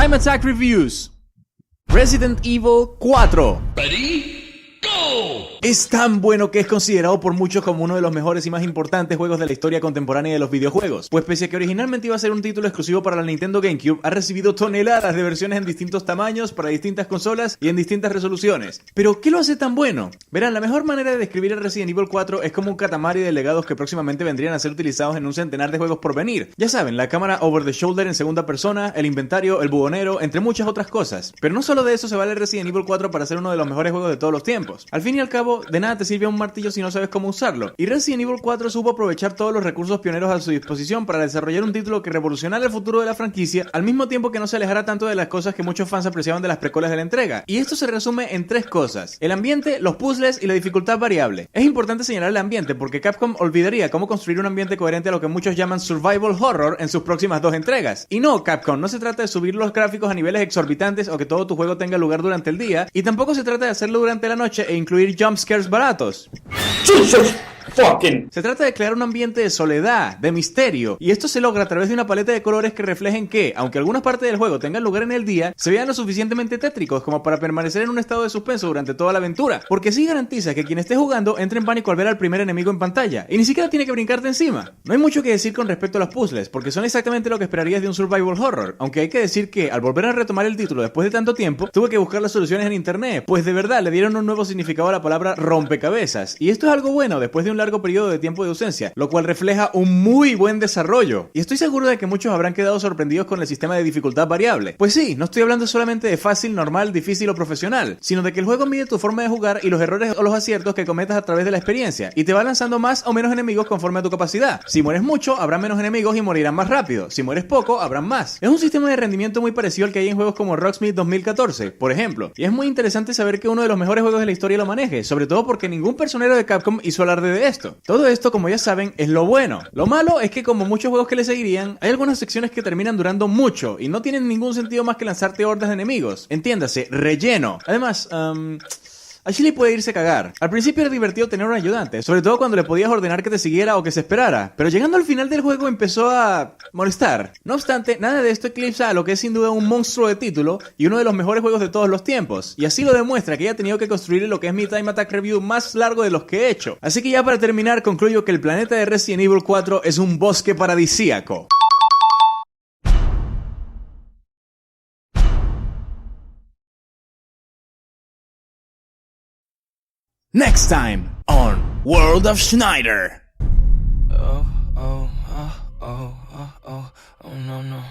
Time Attack Reviews. Resident Evil 4. Ready? Go! Es tan bueno que es considerado por muchos como uno de los mejores y más importantes juegos de la historia contemporánea de los videojuegos, pues pese a que originalmente iba a ser un título exclusivo para la Nintendo GameCube, ha recibido toneladas de versiones en distintos tamaños, para distintas consolas y en distintas resoluciones. ¿Pero qué lo hace tan bueno? Verán, la mejor manera de describir a Resident Evil 4 es como un catamari de legados que próximamente vendrían a ser utilizados en un centenar de juegos por venir. Ya saben, la cámara over the shoulder en segunda persona, el inventario, el buhonero, entre muchas otras cosas. Pero no solo de eso se vale Resident Evil 4 para ser uno de los mejores juegos de todos los tiempos. Al fin y al cabo, de nada te sirve un martillo si no sabes cómo usarlo. Y Resident Evil 4 supo aprovechar todos los recursos pioneros a su disposición para desarrollar un título que revolucionara el futuro de la franquicia, al mismo tiempo que no se alejara tanto de las cosas que muchos fans apreciaban de las precuelas de la entrega. Y esto se resume en tres cosas: el ambiente, los puzzles y la dificultad variable. Es importante señalar el ambiente porque Capcom olvidaría cómo construir un ambiente coherente a lo que muchos llaman survival horror en sus próximas dos entregas. Y no, Capcom, no se trata de subir los gráficos a niveles exorbitantes o que todo tu juego tenga lugar durante el día, y tampoco se trata de hacerlo durante la noche e incluir jumpscares baratos. Se trata de crear un ambiente de soledad, de misterio, y esto se logra a través de una paleta de colores que reflejen que, aunque algunas partes del juego tengan lugar en el día, se vean lo suficientemente tétricos como para permanecer en un estado de suspenso durante toda la aventura, porque sí garantiza que quien esté jugando entre en pánico al ver al primer enemigo en pantalla, y ni siquiera tiene que brincarte encima. No hay mucho que decir con respecto a los puzzles, porque son exactamente lo que esperarías de un survival horror, aunque hay que decir que, al volver a retomar el título después de tanto tiempo, tuve que buscar las soluciones en internet, pues de verdad le dieron un nuevo significado a la palabra rompecabezas, y esto es algo bueno después de un largo periodo de tiempo de ausencia, lo cual refleja un muy buen desarrollo. Y estoy seguro de que muchos habrán quedado sorprendidos con el sistema de dificultad variable. Pues sí, no estoy hablando solamente de fácil, normal, difícil o profesional, sino de que el juego mide tu forma de jugar y los errores o los aciertos que cometas a través de la experiencia, y te va lanzando más o menos enemigos conforme a tu capacidad. Si mueres mucho, habrá menos enemigos y morirán más rápido. Si mueres poco, habrán más. Es un sistema de rendimiento muy parecido al que hay en juegos como Rocksmith 2014, por ejemplo, y es muy interesante saber que uno de los mejores juegos de la historia lo maneje, sobre todo porque ningún personero de Capcom hizo alarde de esto. Todo esto, como ya saben, es lo bueno. Lo malo es que, como muchos juegos que le seguirían, hay algunas secciones que terminan durando mucho y no tienen ningún sentido más que lanzarte hordas de enemigos. Entiéndase, relleno. Además, Ashley puede irse a cagar. Al principio era divertido tener un ayudante, sobre todo cuando le podías ordenar que te siguiera o que se esperara, pero llegando al final del juego empezó a molestar. No obstante, nada de esto eclipsa a lo que es sin duda un monstruo de título y uno de los mejores juegos de todos los tiempos, y así lo demuestra que haya tenido que construir lo que es mi Time Attack Review más largo de los que he hecho. Así que ya para terminar, concluyo que el planeta de Resident Evil 4 es un bosque paradisíaco. Next time on World of Schneider. Oh, no.